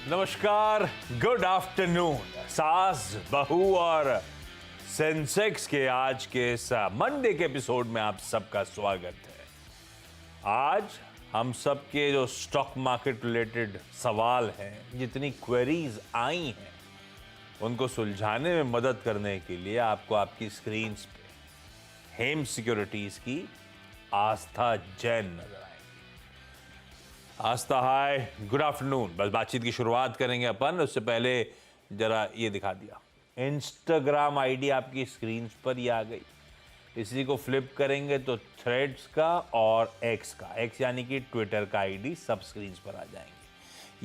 नमस्कार, good afternoon. सास, बहू और सेंसेक्स के आज के इस मंडे के एपिसोड में आप सबका स्वागत है। आज हम सबके जो स्टॉक मार्केट रिलेटेड सवाल हैं, जितनी क्वेरीज आई हैं, उनको सुलझाने में मदद करने के लिए आपको आपकी स्क्रीन पे हेम सिक्योरिटीज की आस्था जैन नजर आएगी। आस्था, हाय, गुड आफ्टरनून। बस बातचीत की शुरुआत करेंगे अपन। उससे पहले जरा ये दिखा दिया, इंस्टाग्राम आईडी आपकी स्क्रीन पर ही आ गई। इसी को फ्लिप करेंगे तो थ्रेड्स का और एक्स का, एक्स यानी कि ट्विटर का आईडी सब स्क्रीन पर आ जाएंगे।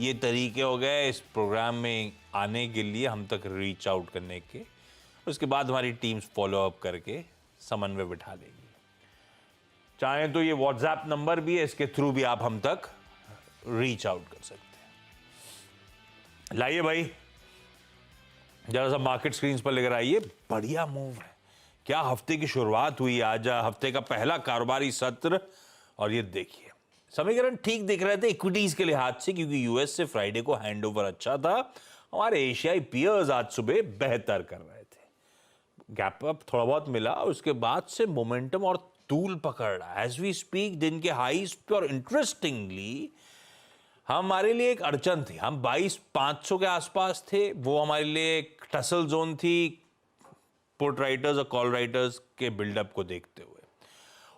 ये तरीके हो गए इस प्रोग्राम में आने के लिए, हम तक रीच आउट करने के। उसके बाद हमारी टीम्स फॉलो अप करके समन्वय बिठा लेगी। चाहें तो ये व्हाट्सएप नंबर भी है, इसके थ्रू भी आप हम तक रीच आउट कर सकते हैं। लाइए भाई, जरा सा मार्केट स्क्रीन पर लेकर आइए। बढ़िया मूव है। क्या हफ्ते की शुरुआत हुई आज, हफ्ते का पहला कारोबारी सत्र। और ये देखिए, समीकरण ठीक दिख रहे थे इक्विटीज के लिहाज से, क्योंकि यूएस से फ्राइडे को हैंडओवर अच्छा था। हमारे एशियाई पियर्स आज सुबह बेहतर कर रहे थे। गैप अप थोड़ा बहुत मिला, उसके बाद से मोमेंटम और तूल पकड़ रहा है। एज वी स्पीक दिन के हाईज पे, और इंटरेस्टिंगली हमारे लिए एक अड़चन थी। हम 22,500 के आसपास थे। वो हमारे लिए एक टसल जोन थी, पुट राइटर्स और कॉल राइटर्स के बिल्डअप को देखते हुए।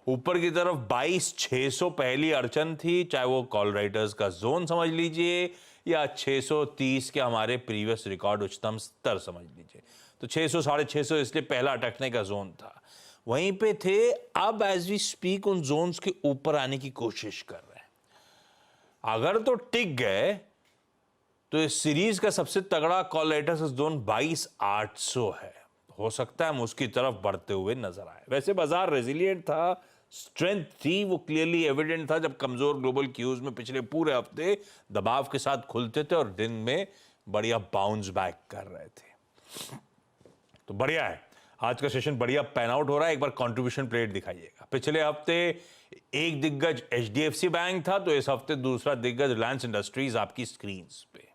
ऊपर की तरफ 22,600 पहली अड़चन थी, चाहे वो कॉल राइटर्स का जोन समझ लीजिए या 630 के हमारे प्रीवियस रिकॉर्ड उच्चतम स्तर समझ लीजिए। तो 600, 650 इसलिए पहला अटकने का जोन था, वहीं पे थे। अब एज वी स्पीक उन जोन्स के ऊपर आने की कोशिश कर रहे हैं। अगर तो टिक गए तो इस सीरीज का सबसे तगड़ा कॉल राइटर्स जोन 22,800 है। हो सकता है हम उसकी तरफ बढ़ते हुए नजर आए। वैसे बाजार रेजिलिएंट था, स्ट्रेंथ थी, वो क्लियरली एविडेंट था जब कमजोर ग्लोबल क्यूज में पिछले पूरे हफ्ते दबाव के साथ खुलते थे और दिन में बढ़िया बाउंस बैक कर रहे थे। तो बढ़िया है, आज का सेशन बढ़िया पैन आउट हो रहा है। एक बार कंट्रीब्यूशन प्लेट दिखाइएगा। पिछले हफ्ते एक दिग्गज एचडीएफसी बैंक था, तो इस हफ्ते दूसरा दिग्गज रिलायंस इंडस्ट्रीज आपकी स्क्रीन पे।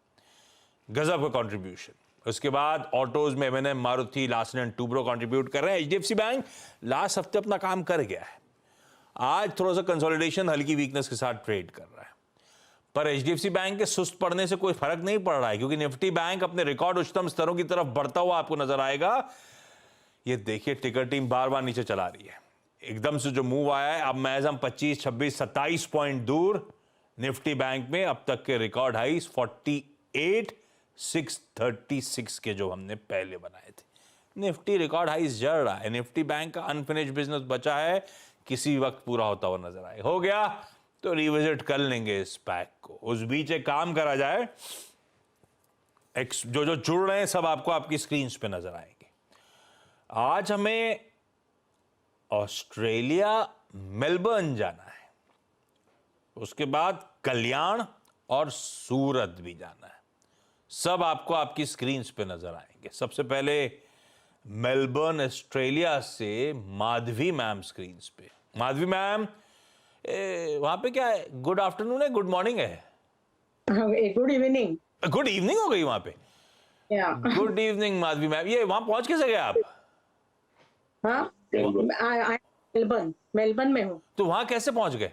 गजब का कंट्रीब्यूशन। उसके बाद ऑटोज में एमएनएम, Maruti, Larsen and Toubro contribute कर रहे हैं। एचडीएफसी बैंक लास्ट हफ्ते अपना काम कर गया है। आज थोड़ा सा कंसोलिडेशन, हल्की वीकनेस के साथ ट्रेड कर रहा है। पर एचडीएफसी बैंक के सुस्त पड़ने से कोई फर्क नहीं पड़ रहा है, क्योंकि निफ्टी बैंक अपने रिकॉर्ड उच्चतम स्तरों की तरफ बढ़ता हुआ आपको नजर आएगा। ये देखिए, टिकर टीम बार बार नीचे चला रही है। एकदम से जो मूव आया है, अब महज हम 25, 26, 27 पॉइंट दूर। निफ्टी बैंक में अब तक के रिकॉर्ड हाईज 48,636 के जो हमने पहले बनाए थे। निफ्टी रिकॉर्ड हाईज जड़ रहा है। निफ्टी बैंक का अनफिनिश्ड बिजनेस बचा है, किसी वक्त पूरा होता हुआ नजर आए। हो गया तो रिविजिट कर लेंगे इस पैक को। उस बीच एक काम करा जाए, जो जो जुड़ रहे हैं सब आपको आपकी स्क्रीन पे नजर आएंगे। आज हमें ऑस्ट्रेलिया मेलबर्न जाना है, उसके बाद कल्याण और सूरत भी जाना है। सब आपको आपकी स्क्रीन पे नजर आएंगे। सबसे पहले मेलबर्न ऑस्ट्रेलिया से माधवी मैम स्क्रीन पे। माधवी मैम, वहां पे क्या है? गुड आफ्टरनून है, गुड मॉर्निंग है? Good evening. गुड इवनिंग हो गई वहां पे? Good evening Madhavi ma'am. ये वहां पहुंच कैसे गए आप? हाँ, मेलबर्न में हूँ। तो वहां कैसे पहुंच गए?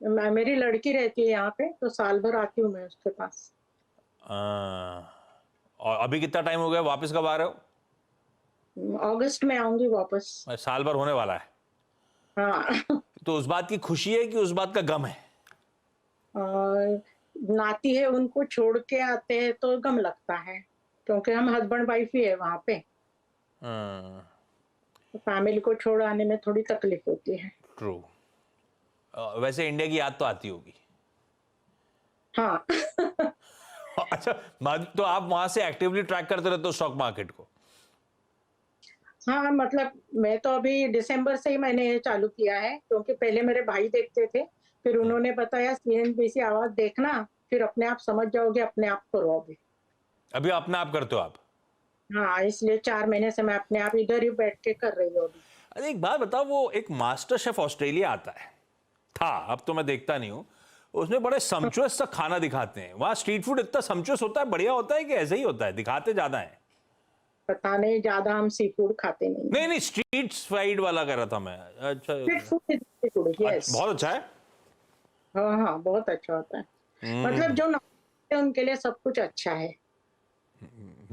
मेरी लड़की रहती है यहाँ पे, तो साल भर आती हूँ मैं उसके पास। और अभी कितना टाइम हो गया? वापस कब आ रहे हो? अगस्त में आऊंगी वापस। साल भर होने वाला है। हाँ। तो उस बात की खुशी है कि उस बात का गम है? नाती है, उनको छोड़ के आते हैं तो गम लगता है, क्योंकि हम हस्बैंड वाइफ ही है वहाँ पे। तो फैमिली को छोड़ आने में थोड़ी तकलीफ होती है। ट्रू। वैसे इंडिया की याद तो आती होगी। हाँ। अच्छा, तो आप वहां से एक्टिवली ट्रैक करते रहते हो स्टॉक मार्केट को? हाँ, मतलब मैं तो अभी दिसंबर से ही मैंने चालू किया है, क्योंकि पहले मेरे भाई देखते थे, फिर उन्होंने बताया सीएनबीसी आवाज देखना, फिर अपने आप समझ जाओगे, अपने आप करो। अभी अपने आप करते हो आप? हाँ, इसलिए 4 महीने से मैं अपने आप इधर ही बैठ के कर रही हूँ। अरे एक बात बताओ, वो एक मास्टर शेफ ऑस्ट्रेलिया आता है, था, अब तो मैं देखता नहीं हूँ, उसमें बड़े सम्चुअस सा खाना दिखाते हैं। वहाँ स्ट्रीट फूड इतना सम्चुअस होता है, बढ़िया होता है कि ऐसे ही होता है, दिखाते ज्यादा है? पता नहीं, ज्यादा हम सी फूड खाते नहीं नहीं नहीं, स्ट्रीट फ्राइड वाला कह रहा था मैं। अच्छा street food is good, yes. बहुत अच्छा है। हाँ हाँ, बहुत अच्छा होता है। मतलब जो नॉन उनके लिए सब कुछ अच्छा है।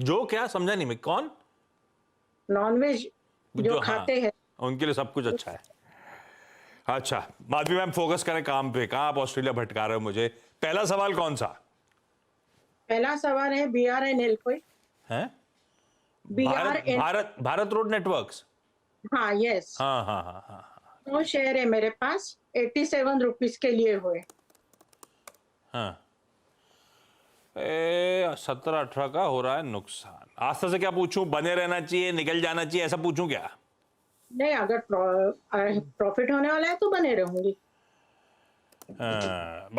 जो क्या समझा नहीं मैं, कौन? नॉनवेज जो हाँ, खाते हैं उनके लिए सब कुछ अच्छा है। अच्छा माधवी मैम, फोकस करें काम पे। कहाँ आप ऑस्ट्रेलिया भटका रहे हो मुझे? पहला सवाल कौन सा पहला सवाल है BRNL कोई है? Bharat BRN। Bharat Bharat road networks. हाँ यस। हाँ हाँ हाँ हाँ। वो शेयर है मेरे पास, 87 रुपीज के लिए हुए। हाँ 17-18 का हो रहा है नुकसान। आस्था से क्या पूछूं? बने रहना चाहिए, निकल जाना चाहिए, ऐसा पूछूं क्या? नहीं, अगर प्रॉफिट होने वाला है तो बने रहूंगी।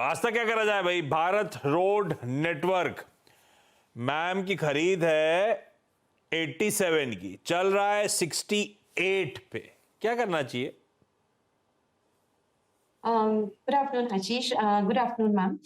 आस्था क्या करा जाए भाई? भारत रोड नेटवर्क मैम की खरीद है 87 की, चल रहा है 68 पे, क्या करना चाहिए? गुड आफ्टरनून आशीष, गुड आफ्टरनून मैम।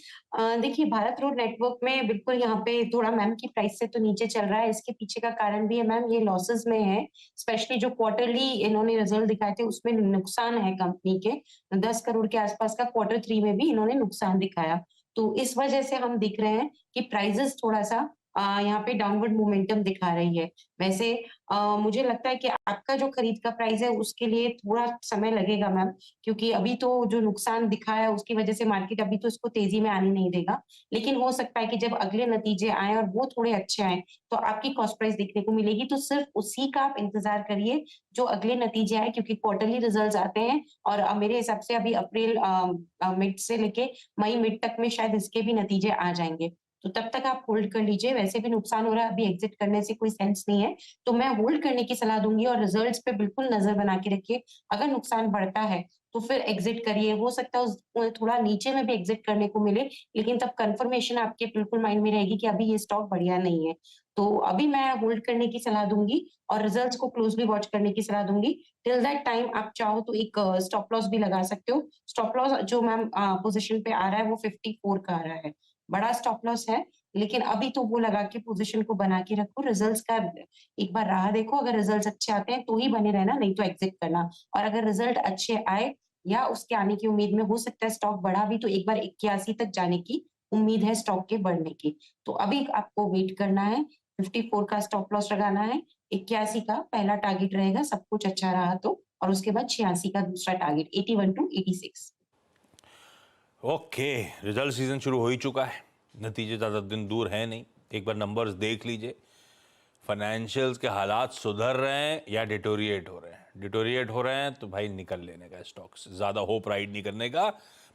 देखिए, भारत रोड नेटवर्क में बिल्कुल यहाँ पे थोड़ा मैम की प्राइस से तो नीचे चल रहा है। इसके पीछे का कारण भी है मैम, ये लॉसेस में है। स्पेशली जो क्वार्टरली इन्होंने रिजल्ट दिखाए थे उसमें नुकसान है कंपनी के। 10 करोड़ के आसपास का Q3 में भी इन्होंने नुकसान दिखाया। तो इस वजह से हम दिख रहे हैं कि प्राइजेस थोड़ा सा यहाँ पे डाउनवर्ड मोमेंटम दिखा रही है। वैसे मुझे लगता है कि आपका जो खरीद का प्राइस है उसके लिए थोड़ा समय लगेगा मैम, क्योंकि अभी तो जो नुकसान दिखा है उसकी वजह से मार्केट अभी तो इसको तेजी में आने नहीं देगा। लेकिन हो सकता है कि जब अगले नतीजे आए और वो थोड़े अच्छे आए तो आपकी कॉस्ट प्राइस देखने को मिलेगी। तो सिर्फ उसी का आप इंतजार करिए जो अगले नतीजे आए, क्योंकि क्वार्टरली रिजल्ट्स आते हैं और मेरे हिसाब से अभी अप्रैल मिड से लेके मई मिड तक में शायद इसके भी नतीजे आ जाएंगे। तो तब तक आप होल्ड कर लीजिए। वैसे भी नुकसान हो रहा है, अभी एग्जिट करने से कोई सेंस नहीं है, तो मैं होल्ड करने की सलाह दूंगी और रिजल्ट्स पे बिल्कुल नजर बना के रखिए। अगर नुकसान बढ़ता है तो फिर एग्जिट करिए। हो सकता है उस थोड़ा नीचे में भी एग्जिट करने को मिले, लेकिन तब कंफर्मेशन आपके बिल्कुल माइंड में रहेगी कि अभी ये स्टॉक बढ़िया नहीं है। तो अभी मैं होल्ड करने की सलाह दूंगी और रिजल्ट्स को क्लोजली वॉच करने की सलाह दूंगी। टिल दैट टाइम आप चाहो तो एक स्टॉप लॉस भी लगा सकते हो। स्टॉप लॉस जो मैम पोजिशन पे आ रहा है वो 54 का आ रहा है, बड़ा स्टॉप लॉस है, लेकिन अभी तो वो लगा के पोजीशन को बना के रखो। रिजल्ट्स का एक बार राह देखो, अगर रिजल्ट्स अच्छे आते हैं तो ही बने रहना, नहीं तो एग्जिट करना। और अगर रिजल्ट अच्छे आए या उसके आने की उम्मीद में, हो सकता है स्टॉक बढ़ा भी तो एक बार 81 तक जाने की उम्मीद है स्टॉक के बढ़ने की। तो अभी आपको वेट करना है, 54 का स्टॉप लॉस लगाना है, 81 का पहला टारगेट रहेगा सब कुछ अच्छा रहा तो, और उसके बाद 86 का दूसरा target, 81 to 86। Okay, result season शुरू हो ही चुका है, नतीजे ज़्यादा दिन दूर हैं नहीं। एक बार नंबर्स देख लीजिए, फाइनेंशियल्स के हालात सुधर रहे हैं या डिटोरिएट हो रहे हैं? डिटोरिएट हो रहे हैं तो भाई निकल लेने का स्टॉक्स, ज़्यादा होप राइड नहीं करने का।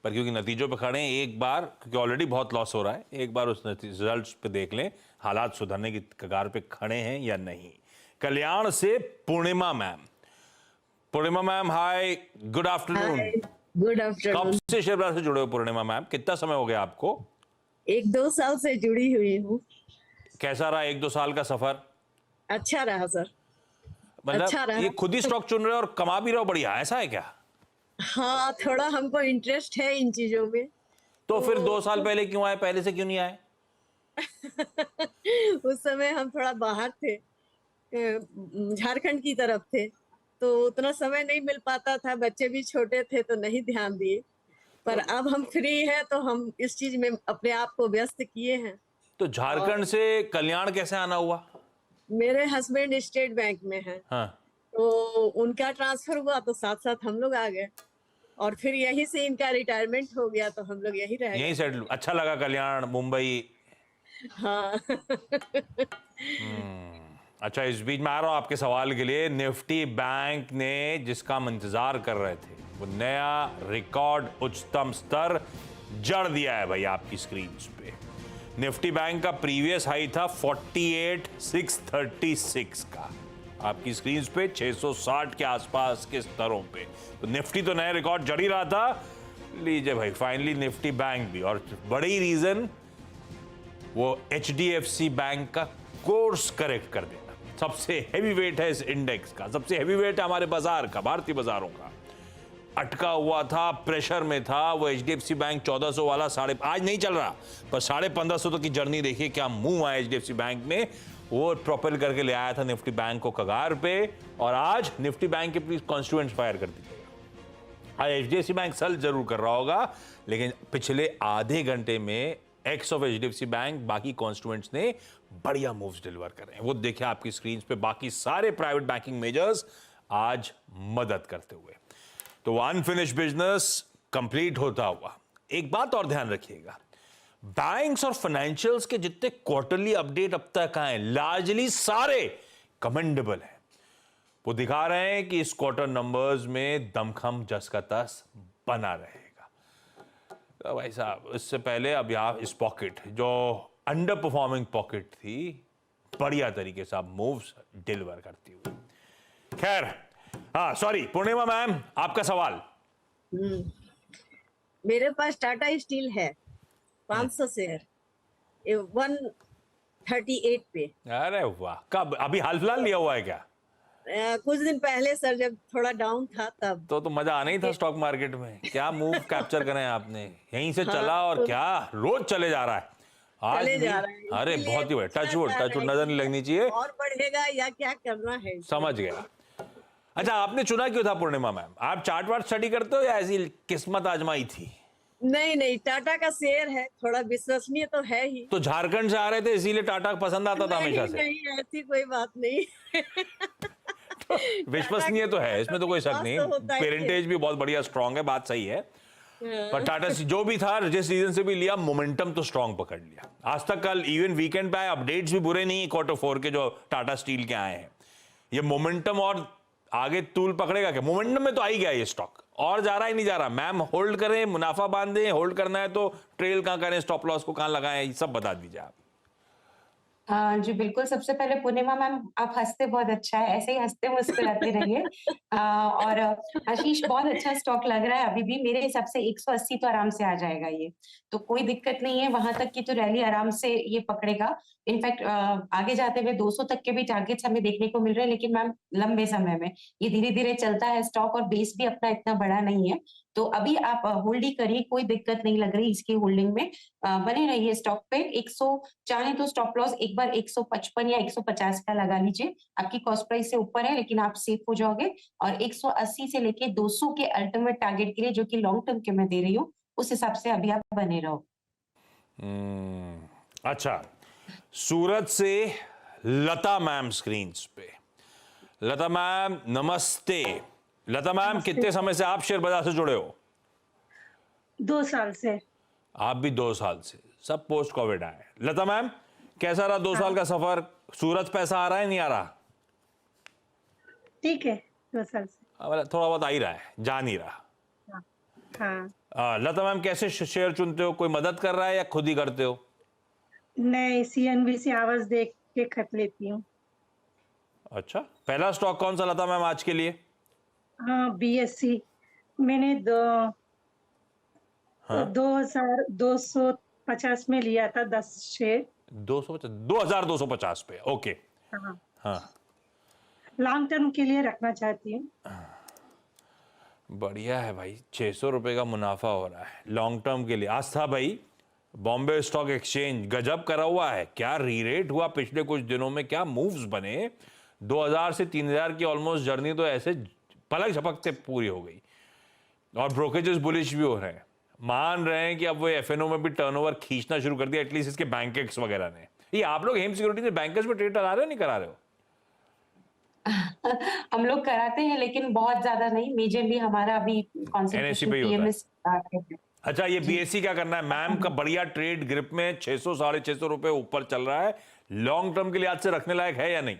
पर क्योंकि नतीजों पे खड़े हैं, एक बार, क्योंकि ऑलरेडी बहुत लॉस हो रहा है, एक बार उस रिजल्ट्स पे देख लें हालात सुधरने की कगार पे खड़े हैं या नहीं। कल्याण से Purnima ma'am. Purnima ma'am hi, good afternoon. Good कब आफ्टरनून। से शेयर बाजार से जुड़े हो पूर्णिमा मैम? कितना समय हो गया आपको? 1-2 साल से जुड़ी हुई हूँ। कैसा रहा 1-2 साल का सफर? अच्छा रहा सर। मतलब अच्छा रहा। ये खुद ही स्टॉक चुन रहे हो और कमा भी रहे हो, बढ़िया, ऐसा है क्या? हाँ, थोड़ा हमको इंटरेस्ट है इन चीजों में। तो फिर 2 साल पहले क्यों आए, पहले से क्यों नहीं आए? उस समय हम थोड़ा बाहर थे, झारखंड की तरफ थे, तो उतना समय नहीं मिल पाता था, बच्चे भी छोटे थे तो नहीं ध्यान दिए। पर अब हम फ्री हैं तो हम इस चीज में अपने आप को व्यस्त किए हैं। तो झारखंड से कल्याण कैसे आना हुआ? मेरे हस्बैंड स्टेट बैंक में हैं, हाँ, तो उनका ट्रांसफर हुआ तो साथ साथ हम लोग आ गए, और फिर यहीं से इनका रिटायरमेंट हो गया तो हम लोग यहीं रह यहीं गए। सेटल। अच्छा लगा कल्याण, मुंबई? हाँ। अच्छा, इस बीच में आ रहा हूं आपके सवाल के लिए। निफ्टी बैंक ने, जिसका हम इंतजार कर रहे थे, वो नया रिकॉर्ड उच्चतम स्तर जड़ दिया है भाई आपकी स्क्रीन पे। निफ्टी बैंक का प्रीवियस हाई था 48,636 का, आपकी स्क्रीन पे 660 के आसपास के स्तरों पे। तो निफ्टी तो नया रिकॉर्ड जड़ ही रहा था। लीजिए भाई, फाइनली निफ्टी बैंक भी, और बड़ी रीजन वो HDFC बैंक का कोर्स करेक्ट कर देना। सबसे हैवी वेट है इस इंडेक्स का, सबसे हैवी वेट है हमारे बाजार का, भारतीय बाजारों का। अटका हुआ था, प्रेशर में था, वो HDFC बैंक 1400 वाला आज नहीं चल रहा, पर 1550 तक की जर्नी देखिए क्या मूव आया HDFC बैंक में, वो प्रोपेल करके ले आया था निफ्टी बैंक को कगार पे, और आज निफ्टी बैंक के प्लीज कॉन्स्टिट्यूएंट्स फायर कर दीजिएगा। आज HDFC बैंक सल जरूर कर रहा होगा, लेकिन पिछले आधे घंटे में एक्स ऑफ HDFC बैंक बाकी कॉन्स्टिट्यूएंट्स ने बढ़िया मूव्स डिलीवर कर रहे हैं। वो देखिए आपकी स्क्रीन पे बाकी सारे प्राइवेट बैंकिंग मेजर्स आज मदद करते हुए। तो अनफिनिश्ड बिजनेस कंप्लीट होता हुआ। एक बात और ध्यान रखिएगा, बैंक्स और फाइनेंशियल्स के जितने क्वार्टरली अपडेट अब तक आए लार्जली सारे कमेंडेबल हैं। वो दिखा रहे हैं कि इस क्वार्टर नंबर्स में दमखम जस का तस बना रहेगा। तो भाई साहब, इससे पहले अब यहां इस पॉकेट जो अंडर परफॉर्मिंग पॉकेट थी, बढ़िया तरीके से आप मूव्स डिलीवर करती हुई। खैर, हाँ सॉरी पूर्णिमा मैम, आपका सवाल। मेरे पास टाटा स्टील है 500 शेयर 138 पे। अरे वाह, कब? अभी हाल फिलहाल लिया हुआ है क्या? कुछ दिन पहले सर, जब थोड़ा डाउन था तब। तो मजा आना ही था स्टॉक मार्केट में। क्या मूव कैप्चर करें आपने? यहीं से चला और तो क्या रोज चले जा रहा है आज चले भी? जा रहा है। अरे इसीलिए बहुत ही बढ़िया, पूछना टच वुड चाह रहे नजर नहीं हैं लगनी चाहिए। और बढ़ेगा या क्या करना है? समझ गया। अच्छा, आपने चुना क्यों था पूर्णिमा मैम? आप चार्ट वार्ट स्टडी करते हो या ऐसी किस्मत आजमाई थी? नहीं, टाटा का शेयर है, थोड़ा विश्वसनीय तो है ही। तो झारखंड से आ रहे थे इसीलिए टाटा पसंद आता था हमेशा से? नहीं, ऐसी कोई बात नहीं। विश्वसनीय तो है, इसमें तो कोई शक नहीं। पेरेंटेज भी बहुत बढ़िया स्ट्रांग है, बात सही है। पर टाटा जो भी था, जिस रीजन से भी लिया, मोमेंटम तो स्ट्रांग पकड़ लिया। आज तक कल इवन वीकेंड पे आए अपडेट्स भी बुरे नहीं क्वार्टर 4 के जो टाटा स्टील के आए हैं। ये मोमेंटम और आगे तूल पकड़ेगा क्या? मोमेंटम में तो आ ही गया ये स्टॉक, और जा रहा ही नहीं जा रहा। मैम होल्ड करें, मुनाफा बांधें, होल्ड करना है तो ट्रेल कहां करें, स्टॉप लॉस को कहां लगाएं, ये सब बता दीजिए आप। जी बिल्कुल। सबसे पहले पूर्णिमा मैम, आप हंसते बहुत अच्छा है, ऐसे ही हंसते मुस्कुराते रहिए। और आशीष, बहुत अच्छा स्टॉक लग रहा है। अभी भी मेरे हिसाब से 180 तो आराम से आ जाएगा ये, तो कोई दिक्कत नहीं है। वहां तक की तो रैली आराम से ये पकड़ेगा। इनफैक्ट आगे जाते हुए 200 तक के भी टारगेट्स हमें देखने को मिल रहे हैं, लेकिन मैम लंबे समय में ये धीरे धीरे चलता है स्टॉक, और बेस भी अपना इतना बड़ा नहीं है, तो अभी आप होल्ड ही करिए, कोई दिक्कत नहीं लग रही इसकी होल्डिंग में। बने रहिए स्टॉक पे। 100 चाहे तो स्टॉप लॉस एक बार 155 या 150 का लगा लीजिए। आपकी कॉस्ट प्राइस से ऊपर है, लेकिन आप सेफ हो जाओगे। और 180 से लेके 200 के अल्टीमेट टारगेट के लिए, जो कि लॉन्ग टर्म के मैं दे रही हूँ, उस हिसाब से अभी आप बने रहो। अच्छा, सूरत से लता मैम स्क्रीन पे। लता मैम नमस्ते। लता मैम, कितने समय से आप शेयर बाजार से जुड़े हो? 2 साल से। आप भी 2 साल से, सब पोस्ट कोविड आए। लता मैम, कैसा रहा 2 साल का सफर? सूरत पैसा आ रहा है, नहीं आ रहा? ठीक है, 2 साल से। थोड़ा बहुत आ ही रहा है, जा नहीं रहा। हाँ। लता मैम, कैसे शेयर चुनते हो? कोई मदद कर रहा है या खुद ही करते हो? मैं CNBC आवाज देख के खत लेती हूँ। अच्छा, पहला स्टॉक कौन सा लता मैम आज के लिए? हाँ, BSC मैंने 2250 में लिया था 10 शेयर। 2250 पे, ओके। हाँ, हाँ, लॉन्ग टर्म के लिए रखना चाहती हूँ। बढ़िया है भाई, 600 रुपए का मुनाफा हो रहा है लॉन्ग टर्म के लिए। आज था भाई बॉम्बे स्टॉक एक्सचेंज, गजब करा हुआ है। क्या रीरेट हुआ पिछले कुछ दिनों में, क्या मूव्स बने। 2000 से 3000 की ऑलमोस्ट जर्नी तो ऐसे पलक झपकते पूरी हो गई, और ब्रोकरेजेस बुलिश भी हो रहे हैं। मान रहे हैं कि अब वो FNO में भी टर्नओवर खींचना शुरू कर दिया, एटलीस्ट इसके बैंकेक्स वगैरह ने। ये आप लोग हेम सिक्योरिटी से बैंकर्स में ट्रेड करा रहे हो, नहीं करा रहे हो? हम लोग कराते हैं, लेकिन बहुत ज्यादा नहीं। मेजरली हमारा अभी NSE पे ही होता है। अच्छा, ये BSC क्या करना है मैम का? बढ़िया ट्रेड ग्रिप में 600 650 रुपए ऊपर चल रहा है। लॉन्ग टर्म के लिए आज से रखने लायक है या नहीं?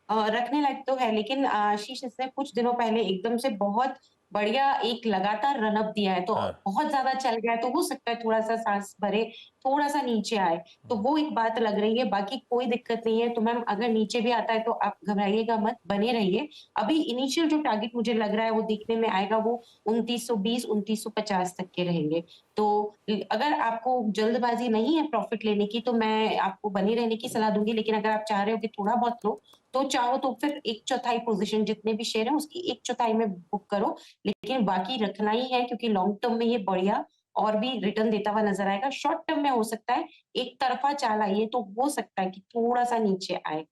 रखने लायक तो है, लेकिन आशीष, इसने कुछ दिनों पहले एकदम से बहुत बढ़िया एक लगातार रनअप दिया है, तो बहुत ज्यादा चल गया है, तो हो सकता है थोड़ा सा सांस भरे, थोड़ा सा नीचे आए, तो वो एक बात लग रही है। बाकी कोई दिक्कत नहीं है। तो मैम, अगर नीचे भी आता है तो आप घबराइएगा मत, बने रहिए। अभी इनिशियल जो टारगेट मुझे लग रहा है वो देखने में आएगा, वो 2920 2950 तक के रहेंगे। तो अगर आपको जल्दबाजी नहीं है प्रॉफिट लेने की, तो मैं आपको बने रहने की सलाह दूंगी, लेकिन अगर आप चाह रहे हो कि थोड़ा बहुत लो, तो चाहो तो फिर 1/4 पोजीशन जितने भी शेयर हैं उसकी 1/4 में बुक करो, लेकिन बाकी रखना ही है क्योंकि लॉन्ग टर्म में ये बढ़िया और भी रिटर्न देता हुआ नजर आएगा। शॉर्ट टर्म में हो सकता है एक तरफा चाल आई है तो हो सकता है कि थोड़ा सा नीचे आए।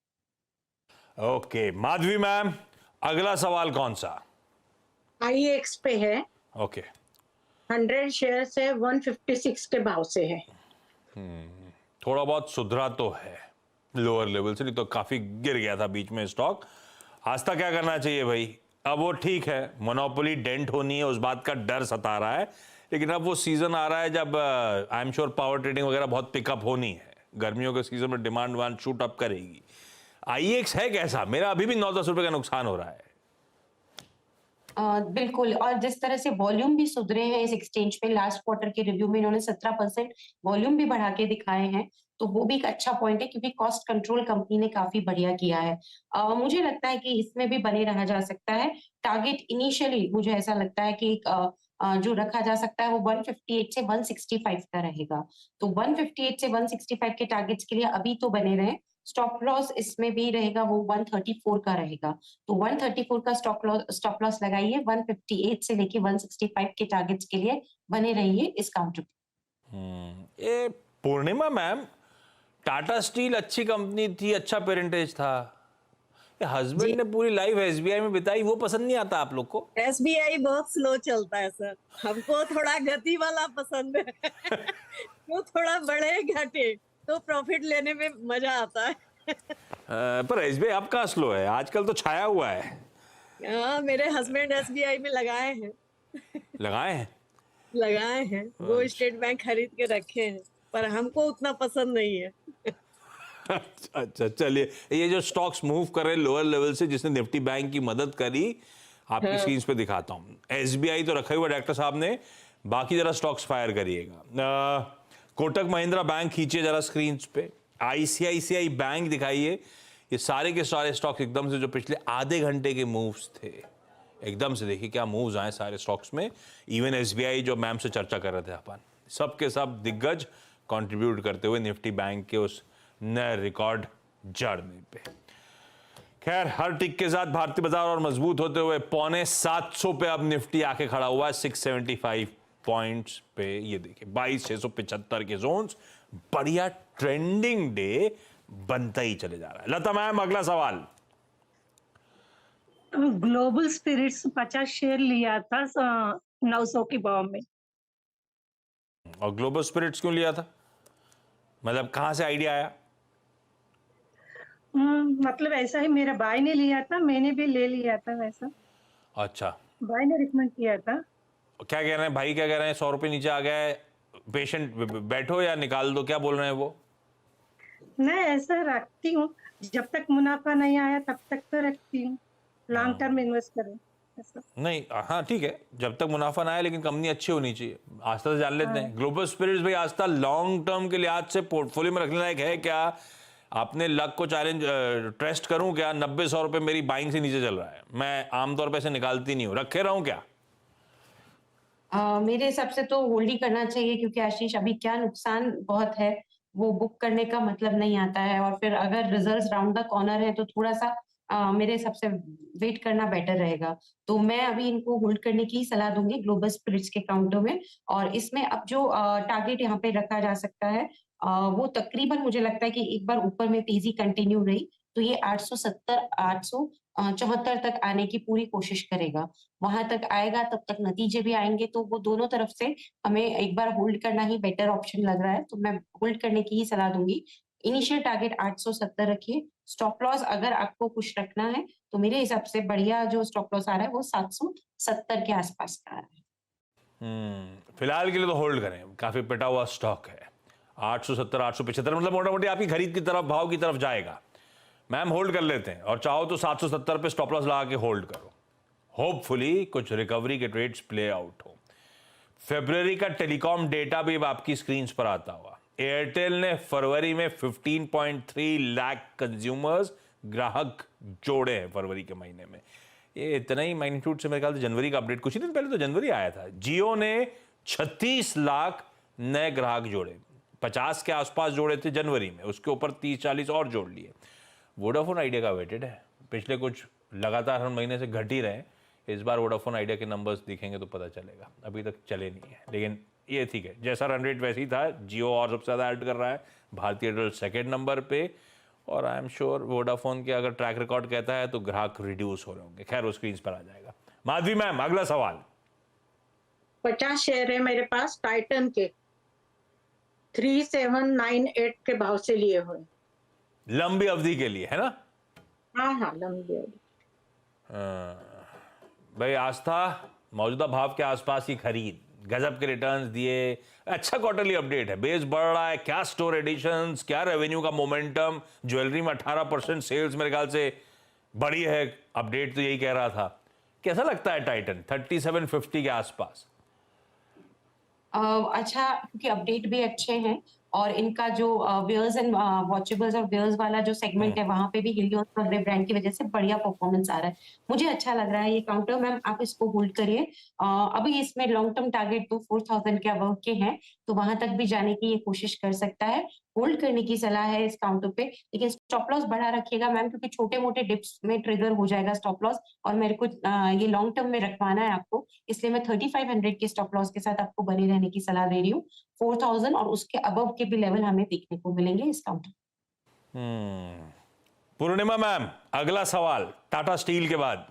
ओके माधवी मैम, अगला सवाल कौन सा? IEX पे है, ओके 100 शेयर से 156 के भाव से है। थोड़ा बहुत सुधरा तो है लोअर लेवल से, नहीं तो काफी गिर गया था बीच में स्टॉक। आस्था क्या करना चाहिए भाई? अब वो ठीक है, मोनोपोली डेंट होनी है उस बात का डर सता रहा है, लेकिन अब वो सीजन आ रहा है जब I am sure power trading वगैरह बहुत पिकअप होनी है। गर्मियों के सीजन में डिमांड वांड शूट अप करेगी। IEX है कैसा? मेरा अभी भी 9-10 रुपए का नुकसान हो रहा है। बिल्कुल, और जिस तरह से वॉल्यूम भी सुधरे हैं इस एक्सचेंज पे, लास्ट क्वार्टर के रिव्यू में इन्होंने 17% वॉल्यूम भी बढ़ा के दिखाए हैं, तो वो भी एक अच्छा पॉइंट है क्योंकि कॉस्ट कंट्रोल कंपनी ने काफी बढ़िया किया है। मुझे लगता है कि इसमें भी बने रहा जा सकता है। टारगेट इनिशियली मुझे ऐसा लगता है कि जो रखा जा सकता है वो 158 से 165 का रहेगा। तो 158 से 165 के टारगेट्स के लिए अभी तो बने रहे। स्टॉप लॉस इसमें भी रहेगा, वो 134 का रहेगा। तो 134 का स्टॉप लॉस लगाइए, 158 से लेके 165 के टारगेट्स के लिए बने रहिए इस काउंटर पे। ये पूर्णिमा मैम, टाटा स्टील अच्छी कंपनी थी, अच्छा पेरेंटेज था। ये हस्बैंड ने पूरी लाइफ SBI में बिताई, वो पसंद नहीं आता आप लोग को? SBI बहुत स्लो चलता है सर, हमको थोड़ा गति वाला पसंद है। वो थोड़ा बढ़े घटे तो प्रॉफिट लेने में मजा आता है। पर SBI अब कहाँ स्लो है, आजकल तो छाया हुआ है। हाँ, मेरे हस्बैंड SBI में लगाए हैं। लगाए हैं? लगाए हैं, वो स्टेट बैंक खरीद के रखे हैं, पर हमको उतना पसंद नहीं है। अच्छा चलिए, ये जो स्टॉक्स मूव कर रहे हैं लोअर लेवल से, जिसने निफ्टी बैंक की मदद करी, आपकी स्क्रीन पे दिखाता हूं। SBI तो रखा हुआ डॉक्टर साहब ने, बाकी जरा स्टॉक्स फायर करिएगा। कोटक महिंद्रा बैंक खींचिए जरा स्क्रीन पे, ICICI बैंक दिखाइए। ये सारे के सारे स्टॉक्स एकदम से जो पिछले आधे घंटे के मूव्स थे, एकदम से देखिए क्या मूव्स आए सारे स्टॉक्स में। इवन SBI जो मैम से चर्चा कर रहे थे अपन, सब के सब दिग्गज कंट्रीब्यूट करते हुए निफ्टी बैंक के उस नए रिकॉर्ड जर्नी पे। खैर, हर टिक के साथ भारतीय बाजार और मजबूत होते हुए 750 पे अब निफ्टी आके खड़ा हुआ है, 675 पॉइंट्स पे। ये देखिए 22,675 के जोन्स, बढ़िया ट्रेंडिंग डे बनता ही चले जा रहा है। लता मैम, अगला सवाल। ग्लोबल स्पिरिट्स 50 शेयर लिया था 900 के भाव में। और ग्लोबल स्पिरिट्स क्यों लिया था? मतलब कहां से आइडिया आया? मतलब ऐसा ही, मेरा भाई ने लिया था, मैंने भी ले लिया था वैसा। अच्छा, भाई ने रिकमेंड किया था। क्या कह रहे हैं भाई, क्या कह रहे हैं? 100 रुपए नीचे आ गया है, पेशेंट बैठो या निकाल दो, क्या बोल रहे हैं वो? मैं ऐसा रखती हूँ, जब तक मुनाफा नहीं आया तब तक तो रखती हूँ, लॉन्ग टर्म इन्वेस्ट करें ऐसा। नहीं, हाँ ठीक है, जब तक मुनाफा ना आए, लेकिन कंपनी अच्छी होनी चाहिए। आस्था से जान लेते हैं, ग्लोबल स्पिरिट्स भाई आस्था लॉन्ग टर्म के लिहाज से पोर्टफोलियो में रखने लायक है क्या? आपने लक को चैलेंज टेस्ट करूं क्या? 90-100 रुपए मेरी बाइंग से नीचे चल रहा है, मैं आमतौर पर ऐसे निकालती नहीं हूं, रखे रहूं क्या? मेरे हिसाब से तो होल्ड ही करना चाहिए क्योंकि आशीष अभी क्या नुकसान बहुत है, वो बुक करने का मतलब नहीं आता है। और फिर अगर रिजल्ट्स राउंड द कॉर्नर है तो थोड़ा सा मेरे हिसाब से वेट करना बेटर रहेगा। तो मैं अभी इनको होल्ड करने की सलाह दूंगी ग्लोबल स्पिरिट्स के काउंटर में। और इसमें अब जो टारगेट यहाँ पे रखा जा सकता है वो तकरीबन मुझे लगता है कि एक बार ऊपर में तेजी कंटिन्यू रही तो ये 870 874 तक आने की पूरी कोशिश करेगा। वहां तक आएगा तब तक नतीजे भी आएंगे, तो वो दोनों तरफ से हमें एक बार होल्ड करना ही बेटर ऑप्शन लग रहा है, तो मैं होल्ड करने की ही सलाह दूंगी। इनिशियल टारगेट 870 रखिए। स्टॉप लॉस अगर आपको कुछ रखना है तो मेरे हिसाब से बढ़िया जो स्टॉप लॉस आ रहा है वो 770 के आसपास का आ रहा है। फिलहाल के लिए तो होल्ड करें, काफी पिटा हुआ स्टॉक है। 870 875 मतलब मोटा मोटी आपकी खरीद की तरफ, भाव की तरफ जाएगा। मैम होल्ड कर लेते हैं, और चाहो तो 770 पे स्टॉप लॉस लगा के होल्ड करो। होपफुली कुछ रिकवरी के ट्रेड्स प्ले आउट हो। फरवरी का टेलीकॉम डेटा भी अब आपकी स्क्रीन पर आता हुआ। एयरटेल ने फरवरी में 15.3 लाख कंज्यूमर्स, ग्राहक जोड़े हैं फरवरी के महीने में। ये इतना ही मैग्नीट्यूड से मेरे ख्याल से जनवरी का अपडेट, कुछ ही दिन पहले तो जनवरी आया था। जियो ने 36 लाख नए ग्राहक जोड़े, 50 के आसपास जोड़े थे जनवरी में, उसके ऊपर 30-40 और जोड़ लिए। वोडाफोन आइडिया का वेटेड है, पिछले कुछ लगातार हर महीने से घट ही रहे हैं। इस बार वोडाफोन आइडिया के नंबर्स दिखेंगे तो पता चलेगा, अभी तक चले नहीं है, लेकिन ये ठीक है, जैसा रन रेट वैसे ही था। जियो और सबसे ज़्यादा ऐड कर रहा है, भारतीय एयरटेल सेकेंड नंबर पे, और आई एम श्योर वोडाफोन के अगर ट्रैक रिकॉर्ड कहता है तो ग्राहक रिड्यूस हो रहे होंगे। खैर वो स्क्रीन पर आ जाएगा। माधवी मैम, अगला सवाल। 50 शेयर है मेरे पास टाइटन के, 3798 के भाव से लिए हुए। लंबी अवधि के लिए है ना? हाँ हाँ, लंबी अवधि। भाई आस्था, मौजूदा भाव के आसपास की खरीद, गजब के रिटर्न्स दिए, अच्छा क्वार्टरली अपडेट है, बेस बढ़ रहा है, क्या स्टोर एडिशंस, क्या रेवेन्यू का मोमेंटम, ज्वेलरी में 18% सेल्स मेरे ख्याल से बढ़ी है, अपडेट तो यही कह रहा था। कैसा लगता है टाइटन 3750 के आसपास? अच्छा, क्योंकि अपडेट भी अच्छे हैं और इनका जो वेयर्स एंड वॉचेबल्स और वेयर्स वाला जो सेगमेंट है वहां पे भी हिलियोस और ब्रांड की वजह से बढ़िया परफॉर्मेंस आ रहा है। मुझे अच्छा लग रहा है ये काउंटर। मैम आप इसको होल्ड करिए। अभी इसमें लॉन्ग टर्म टारगेट तो 4000 के अबव के हैं, तो वहां तक भी जाने की ये कोशिश कर सकता है। होल्ड करने की सलाह है इस काउंटर पे, लेकिन स्टॉप लॉस बढ़ा रखिएगा मैम, क्योंकि छोटे मोटे डिप्स में ट्रिगर हो जाएगा स्टॉप लॉस, और मेरे को ये लॉन्ग टर्म में रखवाना है आपको, इसलिए मैं 3500 के स्टॉप लॉस के साथ आपको बने रहने की सलाह दे रही हूँ। 4000 और उसके अबव के भी लेवल हमें देखने को मिलेंगे इस काउंटर। पूर्णिमा मैम, अगला सवाल टाटा स्टील के बाद।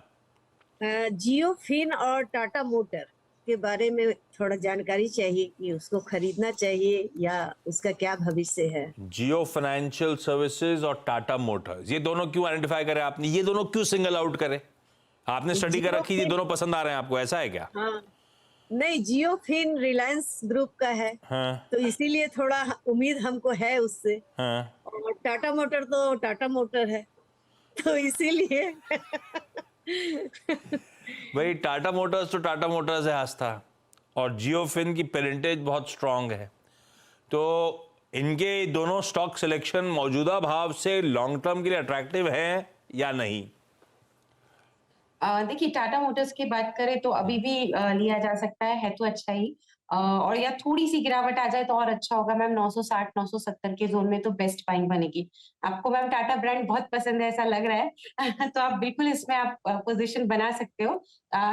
जियो फिन और टाटा मोटर के बारे में थोड़ा जानकारी चाहिए कि उसको खरीदना चाहिए या उसका क्या भविष्य है। जियो फाइनेंशियल सर्विसेज और टाटा मोटर्स, ये दोनों क्यों आइडेंटिफाई करे आपने? ये दोनों क्यों सिंगल आउट करे? आपने स्टडी कर रखी, ये दोनों पसंद आ रहे हैं आपको, ऐसा है क्या? हाँ, नहीं, जियो फिन रिलायंस ग्रुप का है। हाँ, तो इसीलिए थोड़ा उम्मीद हमको है उससे। हाँ। और टाटा मोटर तो टाटा मोटर है, तो इसीलिए भाई टाटा मोटर्स तो टाटा मोटर्स है आस्था, और जियो फिन की पेरेंटेज बहुत स्ट्रांग है, तो इनके दोनों स्टॉक सिलेक्शन मौजूदा भाव से लॉन्ग टर्म के लिए अट्रैक्टिव है या नहीं? देखिए, टाटा मोटर्स की बात करें तो अभी भी लिया जा सकता है तो अच्छा ही, और या थोड़ी सी गिरावट आ जाए तो और अच्छा होगा मैम। 960 970 के जोन में तो बेस्ट बाइंग बनेगी। आपको मैम टाटा ब्रांड बहुत पसंद है ऐसा लग रहा है तो आप बिल्कुल इसमें आप पोजीशन बना सकते हो।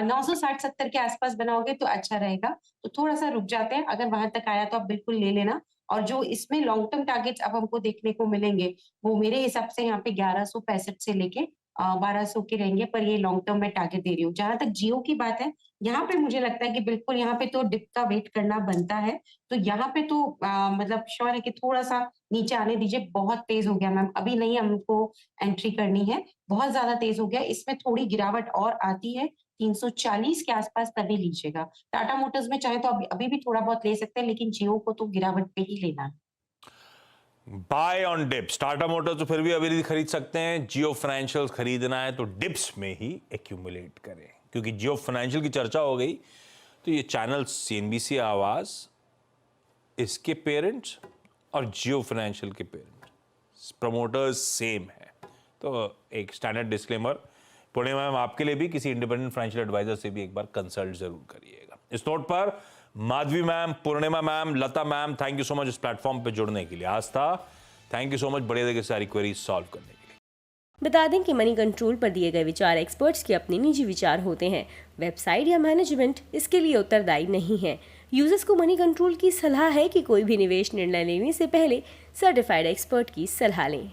960 70 के आसपास बनाओगे तो अच्छा रहेगा। तो थोड़ा सा रुक जाते हैं, अगर वहां तक आया तो आप बिल्कुल ले लेना। और जो इसमें लॉन्ग टर्म टारगेट्स अब हमको देखने को मिलेंगे, वो मेरे हिसाब से यहाँ पे 1165 से लेके 1200 के रहेंगे, पर ये लॉन्ग टर्म में टारगेट दे रही हूँ। जहां तक जियो की बात है, यहाँ पे मुझे लगता है कि बिल्कुल यहाँ पे तो डिप का वेट करना बनता है। तो यहाँ पे तो मतलब श्योर है कि थोड़ा सा नीचे आने दीजिए। बहुत तेज हो गया मैम, अभी नहीं हमको एंट्री करनी है, बहुत ज्यादा तेज हो गया। इसमें थोड़ी गिरावट और आती है 340 के आसपास, तभी लीजिएगा। टाटा मोटर्स में चाहे तो अभी भी थोड़ा बहुत ले सकते हैं, लेकिन जियो को तो गिरावट पे ही लेना है। Buy on dips. Tata motors तो फिर भी अभी खरीद सकते हैं, जियो फाइनेंशियल खरीदना है तो डिप्स में ही एक्यूमुलेट करें, क्योंकि जियो फाइनेंशियल की चर्चा हो गई तो ये चैनल सीएनबीसी आवाज, इसके पेरेंट्स और जियो फाइनेंशियल के पेरेंट्स प्रमोटर्स सेम है। तो एक स्टैंडर्ड डिस्क्लेमर पूर्णिमा मैम आपके लिए भी, किसी इंडिपेंडेंट फाइनेंशियल एडवाइजर से भी एक बार कंसल्ट जरूर करिएगा। इस नोट पर Madhavi ma'am, Purnima ma'am, Lata ma'am, thank you so much इस प्लेटफॉर्म पे जुड़ने के लिए। आस्था, थैंक यू सो मच बढ़िया तरीके से सारी क्वेरीज सॉल्व करने के लिए। बता दें कि मनी कंट्रोल पर दिए गए विचार एक्सपर्ट्स के अपने निजी विचार होते हैं। वेबसाइट या मैनेजमेंट इसके लिए उत्तरदायी नहीं है। यूजर्स को मनी कंट्रोल की सलाह है कि कोई भी निवेश निर्णय लेने से पहले सर्टिफाइड एक्सपर्ट की सलाह लें।